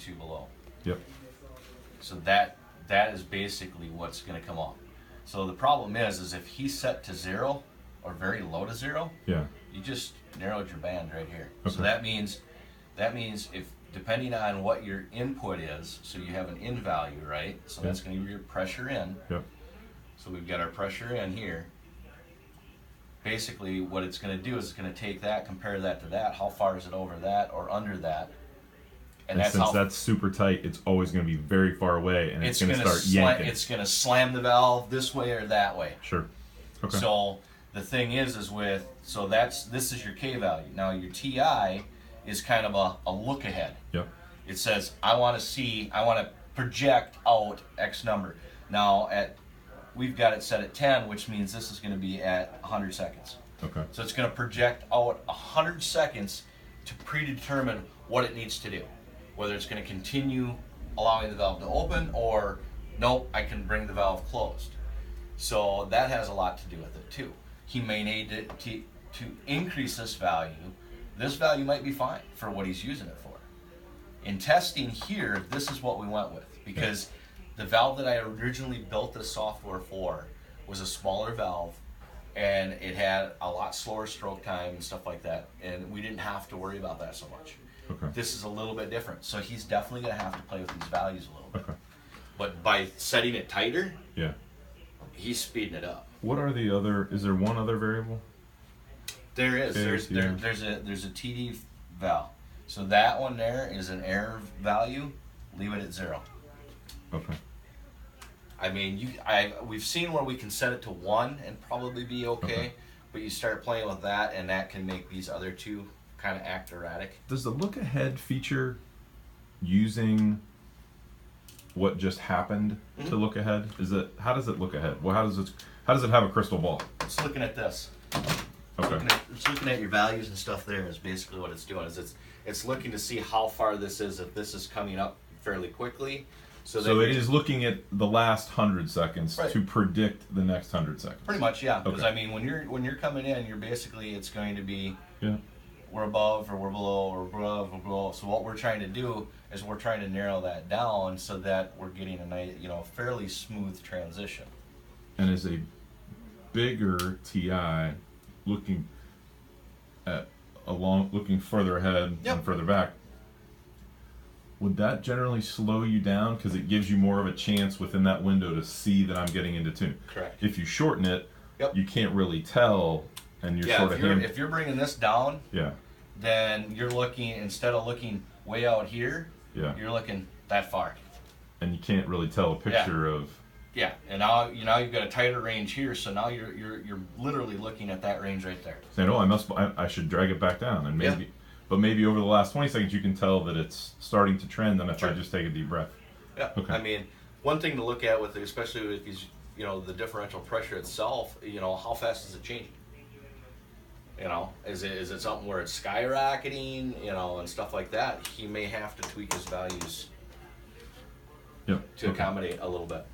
two below. Yep. So that is basically what's going to come up. So the problem is if he's set to 0 or very low to 0, yeah, you just narrowed your band right here. Okay. So that means if depending on what your input is, so you have an in value, right? So that's going to be your pressure in. Yep. So we've got our pressure in here. Basically, what it's going to do is it's going to take that, compare that to that. How far is it over that or under that? And since that's super tight, it's always going to be very far away, and it's going to start yanking. It's going to slam the valve this way or that way. Sure. Okay. So the thing is this is your K value. Now your TI is kind of a look ahead. Yep. It says I want to project out X number. Now we've got it set at 10, which means this is going to be at 100 seconds. Okay. So it's going to project out 100 seconds to predetermine what it needs to do. Whether it's going to continue allowing the valve to open or nope, I can bring the valve closed. So that has a lot to do with it too. He may need to increase this value. This value might be fine for what he's using it for. In testing here, this is what we went with, because the valve that I originally built this software for was a smaller valve, and it had a lot slower stroke time and stuff like that, and we didn't have to worry about that so much. Okay. This is a little bit different, so he's definitely going to have to play with these values a little bit. Okay. But by setting it tighter, yeah, he's speeding it up. What are the other? Is there one other variable? There is. There's a TD valve. So that one there is an error value. Leave it at 0. Okay. I mean, we've seen where we can set it to 1 and probably be okay, but you start playing with that, and that can make these other two kind of act erratic. Does the look ahead feature using what just happened to look ahead? How does it look ahead? Well, how does it have a crystal ball? It's looking at this. Okay. It's looking at your values and stuff there is basically what it's doing. It's looking to see how far this is, if this is coming up fairly quickly. So it is looking at the last 100 seconds to predict the next 100 seconds. Pretty much, yeah. Because I mean, when you're coming in, you're basically, it's going to be we're above or we're below or we're above or below. So what we're trying to do is we're trying to narrow that down so that we're getting a nice, fairly smooth transition. And is a bigger TI looking further ahead and further back, would that generally slow you down because it gives you more of a chance within that window to see that I'm getting into tune? Correct. If you shorten it, you can't really tell, and you're sort of if you're bringing this down, then you're looking, instead of looking way out here, you're looking that far, and you can't really tell a picture of. Yeah, and now you've got a tighter range here, so now you're literally looking at that range right there. Saying, I should drag it back down, and but maybe over the last 20 seconds you can tell that it's starting to trend. Then if I just take a deep breath. Yeah. Okay. I mean, one thing to look at with, especially with these, the differential pressure itself, how fast is it changing? Is it something where it's skyrocketing, and stuff like that? He may have to tweak his values to accommodate a little bit.